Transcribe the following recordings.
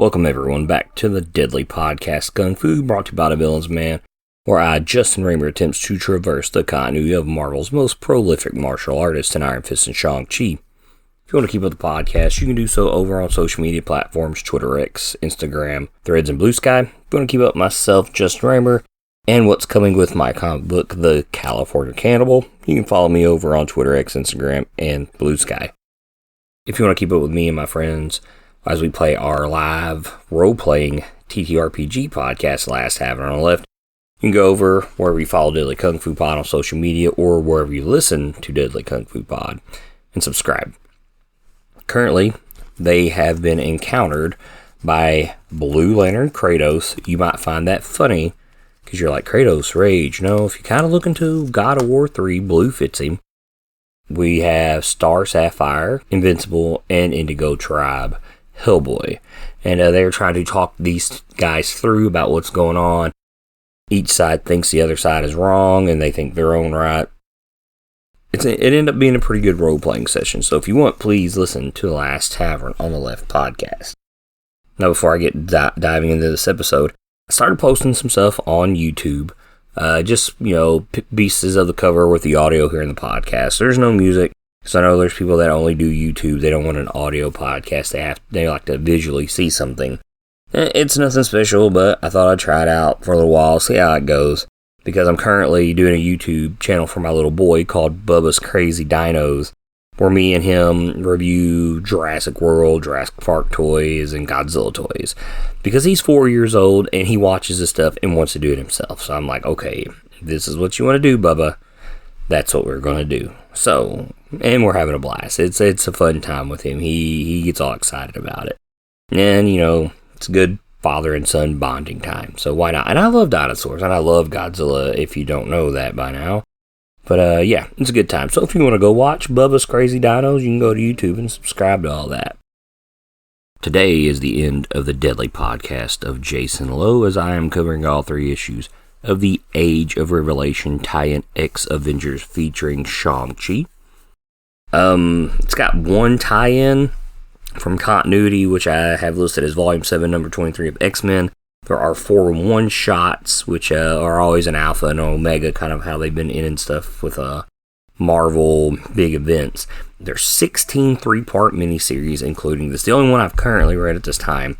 Welcome everyone back to the Deadly Podcast Kung Fu, brought to you by the Villains Man, where I, Justin Raymer, attempts to traverse the continuity of Marvel's most prolific martial artist in Iron Fist and Shang Chi. If you want to keep up the podcast, you can do so over on social media platforms, Twitter, X, Instagram, Threads, and Blue Sky. If you want to keep up myself, Justin Raymer, and what's coming with my comic book, The California Cannibal, you can follow me over on Twitter, X, Instagram, and Blue Sky. If you want to keep up with me and my friends as we play our live role-playing TTRPG podcast, Last Tavern on the Left, you can go over wherever you follow Deadly Kung Fu Pod on social media or wherever you listen to Deadly Kung Fu Pod and subscribe. Currently, they have been encountered by Blue Lantern Kratos. You might find that funny because you're like, Kratos, Rage. No, if you kind of look into God of War 3, Blue fits him. We have Star Sapphire, Invincible, and Indigo Tribe, Hellboy. And they're trying to talk these guys through about what's going on. Each side thinks the other side is wrong, and they think they're own right. It ended up being a pretty good role-playing session, so if you want, please listen to the Last Tavern on the Left podcast. Now, before I get diving into this episode, I started posting some stuff on YouTube. Just, pieces of the cover with the audio here in the podcast. There's no music, because I know there's people that only do YouTube. They don't want an audio podcast. They like to visually see something. It's nothing special, but I thought I'd try it out for a little while, see how it goes. Because I'm currently doing a YouTube channel for my little boy called Bubba's Crazy Dinos, where me and him review Jurassic World, Jurassic Park toys, and Godzilla toys. Because he's 4 years old, and he watches this stuff and wants to do it himself. So I'm like, okay, this is what you want to do, Bubba. That's what we're going to do. So, and we're having a blast. It's a fun time with him. He gets all excited about it. And, it's a good father and son bonding time. So why not? And I love dinosaurs, and I love Godzilla, if you don't know that by now. But, yeah, it's a good time. So if you want to go watch Bubba's Crazy Dinos, you can go to YouTube and subscribe to all that. Today is the end of the Deadly Podcast of Jason Lowe, as I am covering all 3 issues of the Age of Revelation tie-in X-Vengers featuring Shang Chi. It's got one tie-in from continuity, which I have listed as Volume 7, Number 23 of X-Men. There are 4 one-shots, which are always an alpha and omega, kind of how they've been in and stuff with Marvel big events. There's 16 3-part miniseries, including this. The only one I've currently read at this time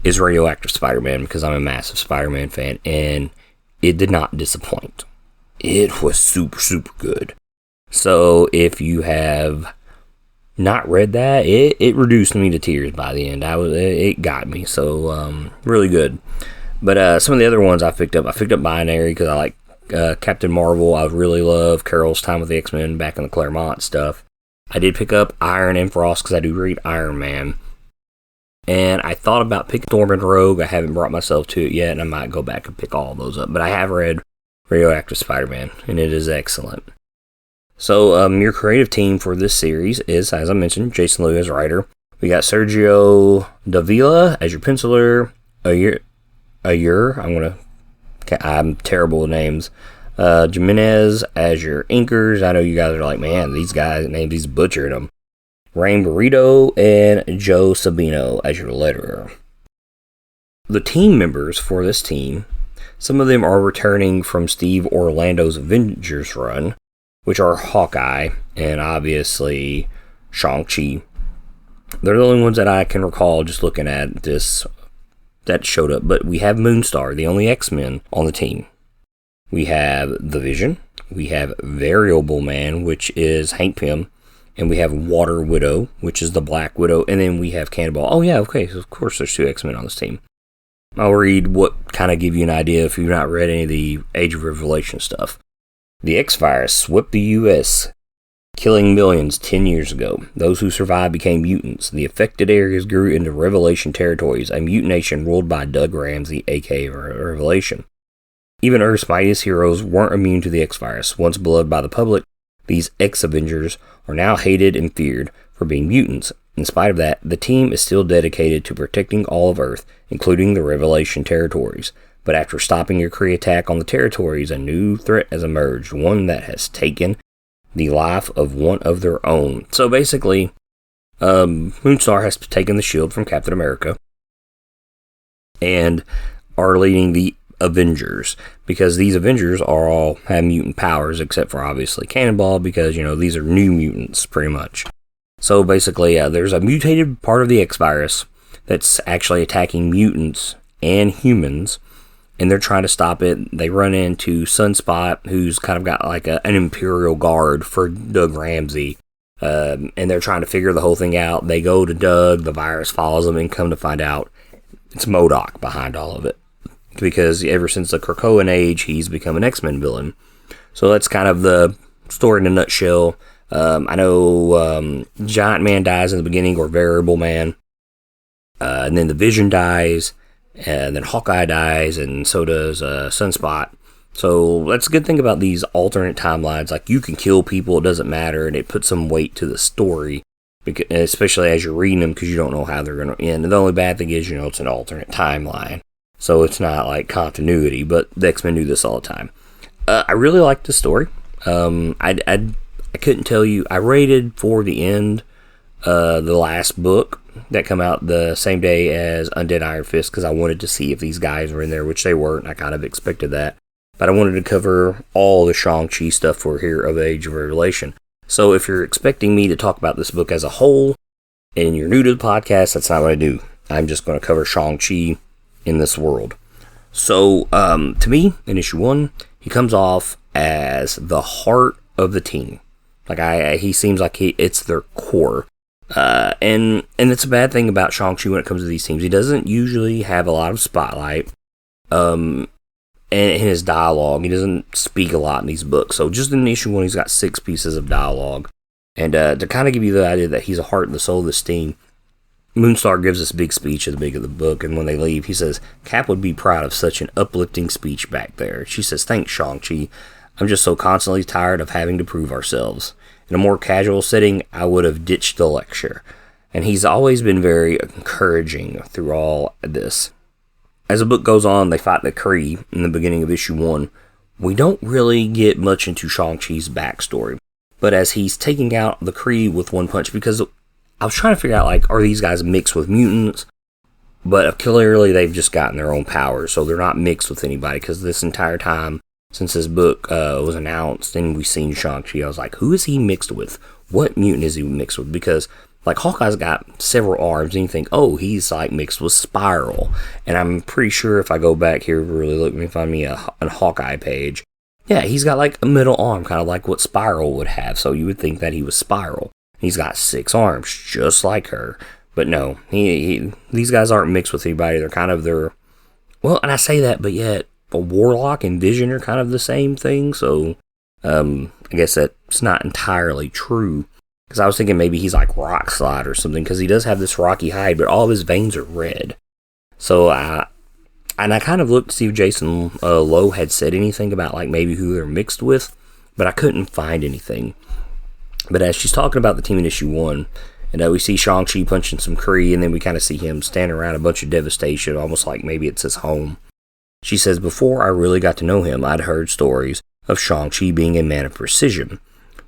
is Radioactive Spider-Man, because I'm a massive Spider-Man fan, and it did not disappoint. It was super, super good. So if you have not read that, it reduced me to tears by the end. It got me, so really good. But some of the other ones I picked up Binary, because I like Captain Marvel. I really love Carol's time with the X-Men back in the Claremont stuff. I did pick up Iron and Frost, because I do read Iron Man. And I thought about picking Storm and Rogue. I haven't brought myself to it yet, and I might go back and pick all those up. But I have read Radioactive Spider-Man, and it is excellent. So, your creative team for this series is, as I mentioned, Jason Lowe as writer. We got Sergio Davila as your penciler. I'm terrible with names. Jimenez as your inkers. I know you guys are like, man, these guys, names, he's butchered them. Rain Burrito and Joe Sabino as your letterer. The team members for this team, some of them are returning from Steve Orlando's Avengers run, which are Hawkeye and obviously Shang-Chi. They're the only ones that I can recall just looking at this that showed up. But we have Moonstar, the only X-Men on the team. We have The Vision. We have Variable Man, which is Hank Pym. And we have Water Widow, which is the Black Widow. And then we have Cannonball. Oh, yeah, okay. So of course, there's 2 X-Men on this team. I'll read what kind of give you an idea if you've not read any of the Age of Revelation stuff. The X-Virus swept the U.S., killing millions 10 years ago. Those who survived became mutants. The affected areas grew into Revelation territories, a mutant nation ruled by Doug Ramsey, aka Revelation. Even Earth's mightiest heroes weren't immune to the X-Virus. Once beloved by the public, these X-Avengers are now hated and feared for being mutants. In spite of that, the team is still dedicated to protecting all of Earth, including the Revelation territories. But after stopping your Kree attack on the territories, a new threat has emerged, one that has taken the life of one of their own. So basically, Moonstar has taken the shield from Captain America, and are leading the Avengers, because these Avengers all have mutant powers, except for obviously Cannonball, because, these are new mutants, pretty much. So basically, there's a mutated part of the X-Virus that's actually attacking mutants and humans, and they're trying to stop it. They run into Sunspot, who's kind of got like an Imperial Guard for Doug Ramsey, and they're trying to figure the whole thing out. They go to Doug, the virus follows them, and come to find out it's MODOK behind all of it. Because ever since the Krakoan age, he's become an X-Men villain. So that's kind of the story in a nutshell. I know Giant Man dies in the beginning, or Variable Man. And then the Vision dies, and then Hawkeye dies, and so does Sunspot. So that's a good thing about these alternate timelines. Like, you can kill people, it doesn't matter, and it puts some weight to the story, especially as you're reading them, because you don't know how they're going to end. And the only bad thing is, it's an alternate timeline. So it's not like continuity, but the X-Men do this all the time. I really liked the story. I couldn't tell you. I rated for the end the last book that come out the same day as Undead Iron Fist, because I wanted to see if these guys were in there, which they weren't, and I kind of expected that. But I wanted to cover all the Shang Chi stuff for here of Age of Revelation. So if you're expecting me to talk about this book as a whole, and you're new to the podcast, that's not what I do. I'm just going to cover Shang Chi in this world. So, to me, in issue 1, he comes off as the heart of the team. Like, he seems like it's their core. And it's a bad thing about Shang-Chi when it comes to these teams. He doesn't usually have a lot of spotlight. And in his dialogue, he doesn't speak a lot in these books. So just in issue 1, he's got 6 pieces of dialogue. And to kind of give you the idea that he's a heart and the soul of this team, Moonstar gives this big speech at the beginning of the book, and when they leave, he says, Cap would be proud of such an uplifting speech back there. She says, thanks, Shang-Chi. I'm just so constantly tired of having to prove ourselves. In a more casual setting, I would have ditched the lecture. And he's always been very encouraging through all this. As the book goes on, they fight the Kree in the beginning of issue 1. We don't really get much into Shang-Chi's backstory. But as he's taking out the Kree with one punch, because I was trying to figure out, like, are these guys mixed with mutants? But clearly they've just gotten their own powers, so they're not mixed with anybody. Because this entire time, since this book was announced and we've seen Shang-Chi, I was like, who is he mixed with? What mutant is he mixed with? Because, like, Hawkeye's got several arms, and you think, oh, he's, like, mixed with Spiral. And I'm pretty sure if I go back here, really look, let me find me a Hawkeye page. Yeah, he's got, like, a middle arm, kind of like what Spiral would have. So you would think that he was Spiral. He's got 6 arms, just like her. But no, these guys aren't mixed with anybody. They're kind of well, and I say that, but yet, a Warlock and Vision are kind of the same thing. So, I guess that's not entirely true. Because I was thinking maybe he's like Rock Slide or something, because he does have this rocky hide, but all of his veins are red. So, I kind of looked to see if Jason Lowe had said anything about, like, maybe who they're mixed with, but I couldn't find anything. But as she's talking about the team in issue 1, and we see Shang-Chi punching some Kree, and then we kind of see him standing around a bunch of devastation, almost like maybe it's his home. She says, before I really got to know him, I'd heard stories of Shang-Chi being a man of precision.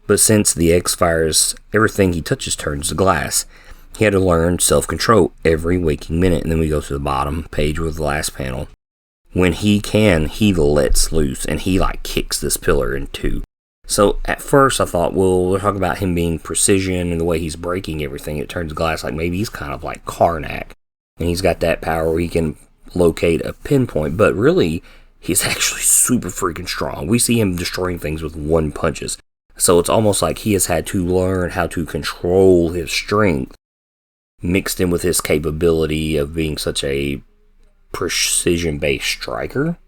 But since the X-Virus, everything he touches turns to glass. He had to learn self-control every waking minute. And then we go to the bottom page with the last panel. When he can, he lets loose, and he, like, kicks this pillar in two. So at first I thought, well, we're talking about him being precision and the way he's breaking everything. It turns glass, like maybe he's kind of like Karnak. And he's got that power where he can locate a pinpoint. But really, he's actually super freaking strong. We see him destroying things with one punches. So it's almost like he has had to learn how to control his strength, mixed in with his capability of being such a precision-based striker.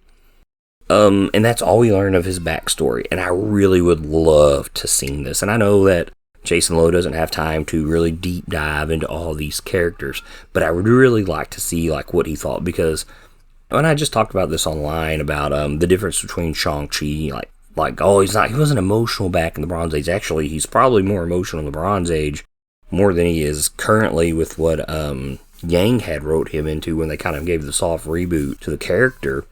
And that's all we learn of his backstory. And I really would love to see this. And I know that Jason Lowe doesn't have time to really deep dive into all these characters, but I would really like to see like what he thought, because when I just talked about this online about the difference between Shang-Chi, he wasn't emotional back in the Bronze Age. Actually, he's probably more emotional in the Bronze Age more than he is currently with what Yang had wrote him into when they kind of gave the soft reboot to the character.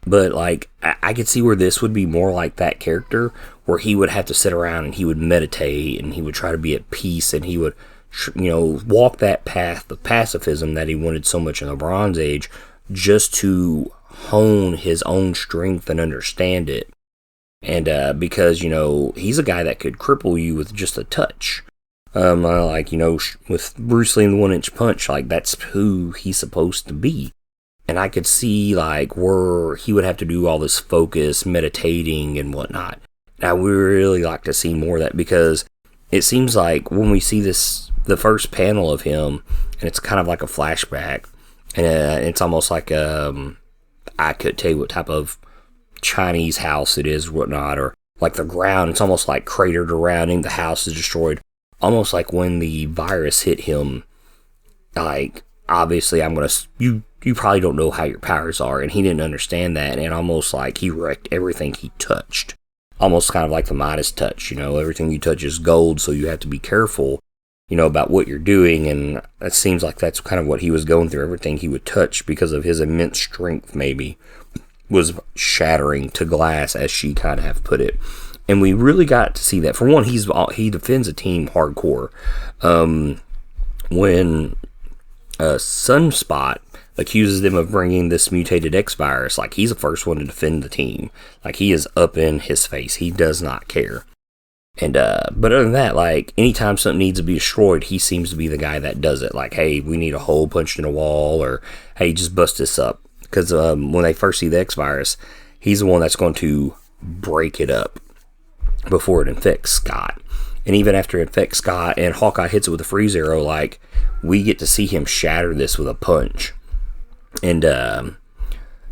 But, like, I could see where this would be more like that character, where he would have to sit around and he would meditate and he would try to be at peace and he would, walk that path of pacifism that he wanted so much in the Bronze Age, just to hone his own strength and understand it. And because, he's a guy that could cripple you with just a touch. With Bruce Lee in the 1-Inch Punch, like, that's who he's supposed to be. And I could see, like, where he would have to do all this focus, meditating, and whatnot. And I would really like to see more of that, because it seems like when we see the first panel of him, and it's kind of like a flashback, and it's almost like, I could tell you what type of Chinese house it is, whatnot, or like the ground, it's almost like cratered around him, the house is destroyed. Almost like when the virus hit him, like, obviously you probably don't know how your powers are, and he didn't understand that, and almost like he wrecked everything he touched. Almost kind of like the Midas touch, everything you touch is gold, so you have to be careful, about what you're doing, and it seems like that's kind of what he was going through. Everything he would touch, because of his immense strength, maybe, was shattering to glass, as she kind of have put it. And we really got to see that. For one, he defends a team hardcore. When Sunspot accuses them of bringing this mutated X-Virus, like, he's the first one to defend the team. Like, he is up in his face. He does not care. And but other than that, like, anytime something needs to be destroyed, he seems to be the guy that does it. Like, hey, we need a hole punched in a wall, or hey, just bust this up. Because when they first see the X-Virus, he's the one that's going to break it up before it infects Scott. And even after it infects Scott and Hawkeye hits it with a freeze arrow, like, we get to see him shatter this with a punch. And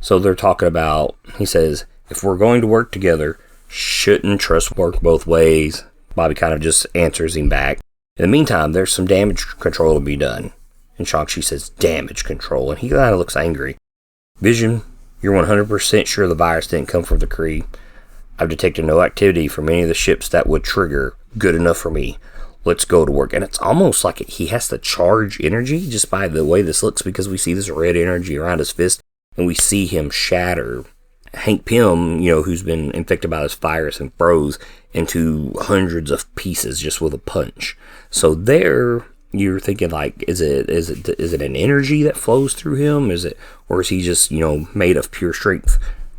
so they're talking about, he says, if we're going to work together, shouldn't trust work both ways? Bobby kind of just answers him back. In the meantime, there's some damage control to be done. And Shang-Chi says, damage control. And he kind of looks angry. Vision, you're 100% sure the virus didn't come from the Kree. I've detected no activity from any of the ships that would trigger. Good enough for me. Let's go to work. And it's almost like he has to charge energy just by the way this looks, because we see this red energy around his fist, and we see him shatter Hank Pym, who's been infected by this virus and froze, into hundreds of pieces just with a punch. So there, you're thinking, like, is it an energy that flows through him? Or is he just, made of pure strength?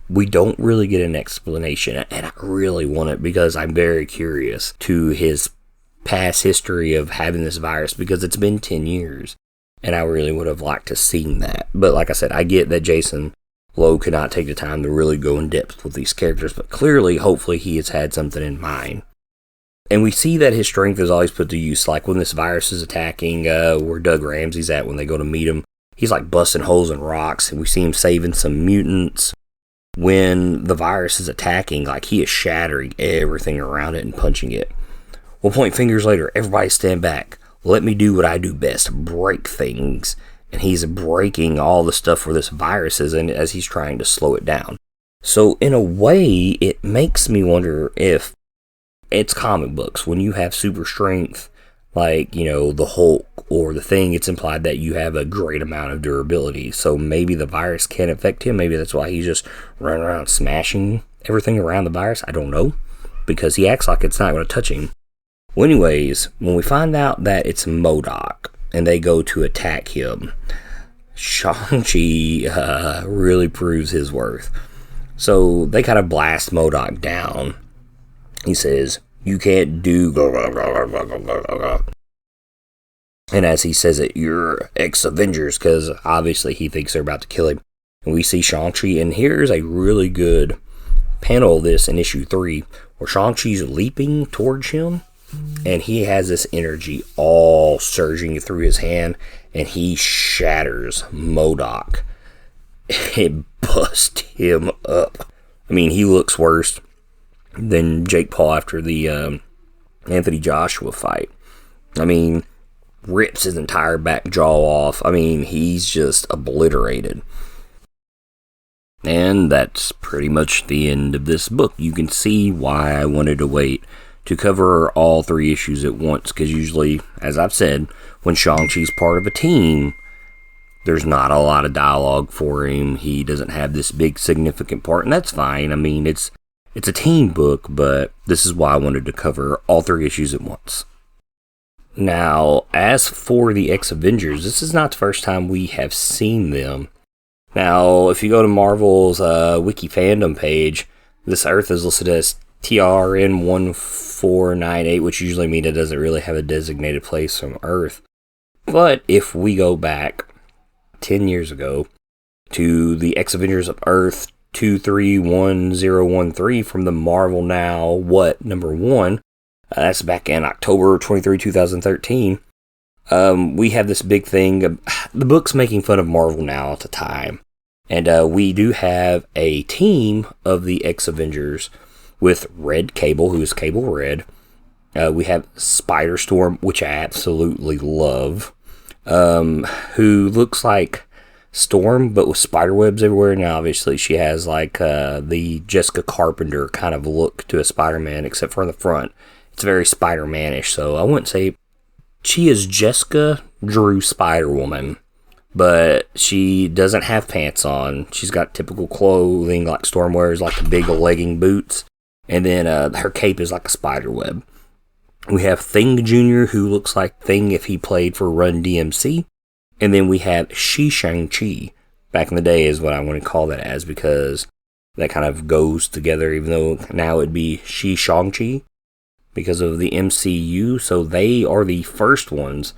We don't really get an explanation, and I really want it, because I'm very curious to his past history of having this virus, because it's been 10 years, and I really would have liked to seen that. But like I said, I get that Jason Lowe could not take the time to really go in depth with these characters, but clearly, hopefully, he has had something in mind. And we see that his strength is always put to use, like when this virus is attacking, where Doug Ramsey's at when they go to meet him. He's like busting holes in rocks, and we see him saving some mutants. When the virus is attacking, like, he is shattering everything around it and punching it. We'll point fingers later. Everybody stand back. Let me do what I do best, break things. And he's breaking all the stuff where this virus is in, as he's trying to slow it down. So in a way, it makes me wonder if it's comic books. When you have super strength, like, the Hulk or the Thing, it's implied that you have a great amount of durability. So maybe the virus can't affect him. Maybe that's why he's just running around smashing everything around the virus. I don't know, because he acts like it's not going to touch him. Well, anyways, when we find out that it's MODOK and they go to attack him, Shang-Chi really proves his worth. So they kind of blast MODOK down. He says, you can't do... And as he says it, you're X-Vengers, because obviously he thinks they're about to kill him. And we see Shang-Chi, and here's a really good panel of this in issue 3, where Shang-Chi's leaping towards him, and he has this energy all surging through his hand, and he shatters MODOK. It busts him up. I mean, he looks worse than Jake Paul after the Anthony Joshua fight. I mean, rips his entire back jaw off. I mean, he's just obliterated. And that's pretty much the end of this book. You can see why I wanted to wait to cover all 3 issues at once, because usually, as I've said, when Shang-Chi's part of a team, there's not a lot of dialogue for him. He doesn't have this big significant part, and that's fine. I mean, it's a team book, but this is why I wanted to cover all 3 issues at once. Now, as for the X-Vengers, this is not the first time we have seen them. Now, if you go to Marvel's Wiki fandom page, this Earth is listed as TRN1498, which usually means it doesn't really have a designated place from Earth. But if we go back 10 years ago to the X-Vengers of Earth 231013 from the Marvel Now What #1, that's back in October 23, 2013. We have this big thing. The book's making fun of Marvel Now at the time. And we do have a team of the X-Vengers with Red Cable, who is Cable Red. We have Spider-Storm, which I absolutely love, who looks like Storm, but with spiderwebs everywhere. Now, obviously, she has like the Jessica Carpenter kind of look to a Spider-Man, except for in the front. It's very Spider-Man-ish, so I wouldn't say she is Jessica Drew Spider-Woman, but she doesn't have pants on. She's got typical clothing like Storm wears, like the big legging boots, and then her cape is like a spider web. We have Thing Jr., who looks like Thing if he played for Run DMC. And then we have Shang Chi. Back in the day is what I want to call that as, because that kind of goes together, even though now it'd be Shang Chi because of the MCU. So they are the first ones.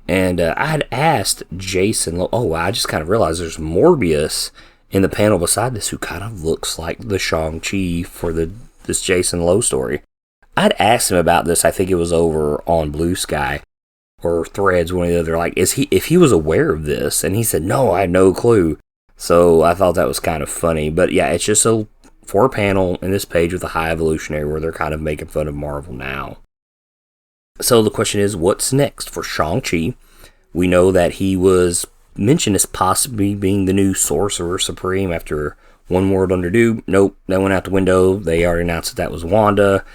And I had asked Jason, I just kind of realized there's Morbius in the panel beside this, who kind of looks like the Shang-Chi for this Jason Lowe story. I'd asked him about this, I think it was over on Blue Sky or Threads, one or the other, like, if he was aware of this, and he said, no, I had no clue. So I thought that was kind of funny. But yeah, it's just a 4-panel in this page with a High Evolutionary where they're kind of making fun of Marvel Now. So the question is, what's next for Shang-Chi? We know that he was mentioned as possibly being the new Sorcerer Supreme after One World Under. Nope, that went out the window. They already announced that was Wanda.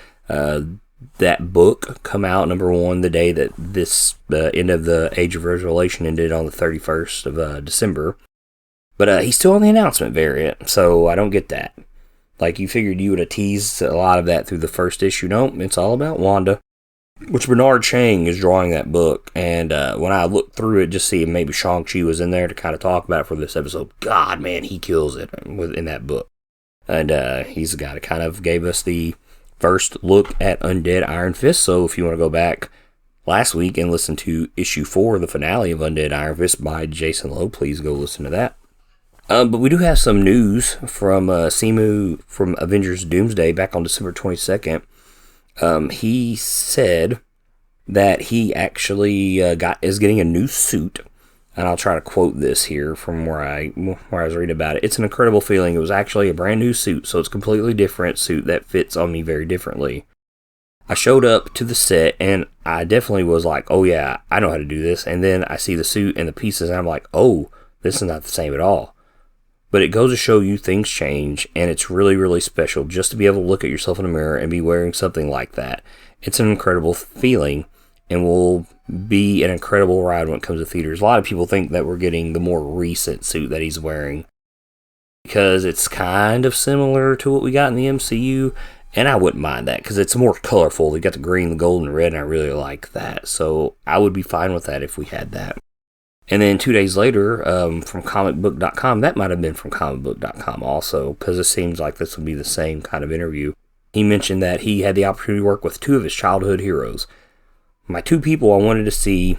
That book come out, #1, the day that this end of the Age of Revelation ended on the 31st of December. But he's still on the announcement variant, so I don't get that. Like, you figured you would have teased a lot of that through the first issue. Nope, it's all about Wanda. Which Bernard Chang is drawing that book, and when I looked through it, just seeing maybe Shang-Chi was in there to kind of talk about it for this episode, God, man, he kills it in that book. And he's the guy that kind of gave us the first look at Undead Iron Fist. So if you want to go back last week and listen to issue 4, the finale of Undead Iron Fist by Jason Lowe, please go listen to that. But we do have some news from Simu from Avengers Doomsday back on December 22nd. He said that he actually is getting a new suit, and I'll try to quote this here from where I was reading about it. It's an incredible feeling. It was actually a brand new suit, so it's a completely different suit that fits on me very differently. I showed up to the set, and I definitely was like, oh yeah, I know how to do this. And then I see the suit and the pieces, and I'm like, oh, this is not the same at all. But it goes to show you things change, and it's really, really special just to be able to look at yourself in the mirror and be wearing something like that. It's an incredible feeling, and will be an incredible ride when it comes to theaters. A lot of people think that we're getting the more recent suit that he's wearing, because it's kind of similar to what we got in the MCU, and I wouldn't mind that, because it's more colorful. They got the green, the gold, and red, and I really like that. So I would be fine with that if we had that. And then 2 days later, from comicbook.com, that might have been from comicbook.com also, because it seems like this would be the same kind of interview. He mentioned that he had the opportunity to work with 2 of his childhood heroes. My 2 people I wanted to see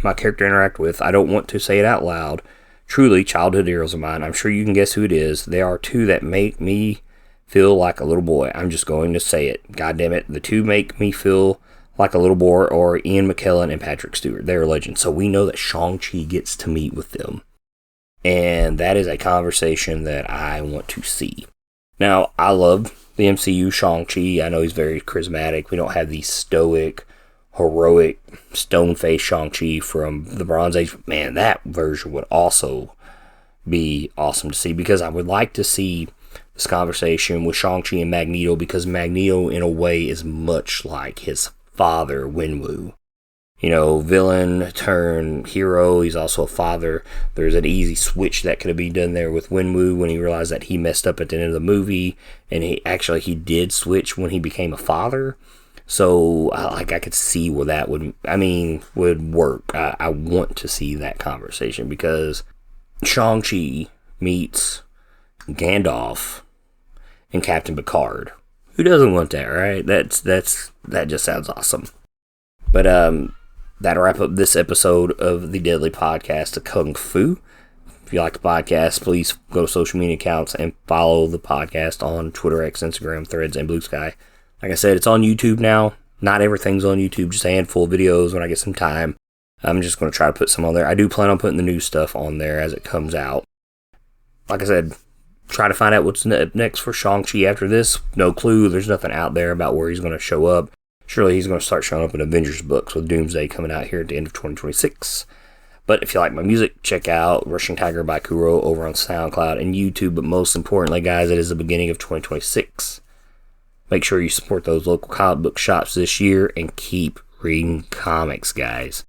my character interact with, I don't want to say it out loud, truly childhood heroes of mine. I'm sure you can guess who it is. They are 2 that make me feel like a little boy. I'm just going to say it. God damn it. The 2 make me feel like a little boy, or Ian McKellen and Patrick Stewart. They're legends. So we know that Shang-Chi gets to meet with them. And that is a conversation that I want to see. Now, I love the MCU Shang-Chi. I know he's very charismatic. We don't have the stoic, heroic, stone-faced Shang-Chi from the Bronze Age. Man, that version would also be awesome to see, because I would like to see this conversation with Shang-Chi and Magneto, because Magneto, in a way, is much like his father, Wenwu. You know, villain turn hero. He's also a father. There's an easy switch that could have been done there with Wenwu when he realized that he messed up at the end of the movie, and he did switch when he became a father. So, I could see where that would work. I want to see that conversation, because Shang-Chi meets Gandalf and Captain Picard. Who doesn't want that, right? That just sounds awesome. But that'll wrap up this episode of the Deadly Podcast of Kung Fu. If you like the podcast, please go to social media accounts and follow the podcast on Twitter, X, Instagram, Threads, and Blue Sky. Like I said, it's on YouTube now. Not everything's on YouTube, just a handful of videos when I get some time. I'm just going to try to put some on there. I do plan on putting the new stuff on there as it comes out. Like I said, try to find out what's next for Shang Chi after this. No clue. There's nothing out there about where he's going to show up. Surely he's going to start showing up in Avengers books with Doomsday coming out here at the end of 2026. But if you like my music, check out Rushing Tiger by Kuro over on SoundCloud and YouTube. But most importantly, guys, it is the beginning of 2026. Make sure you support those local comic book shops this year and keep reading comics, guys.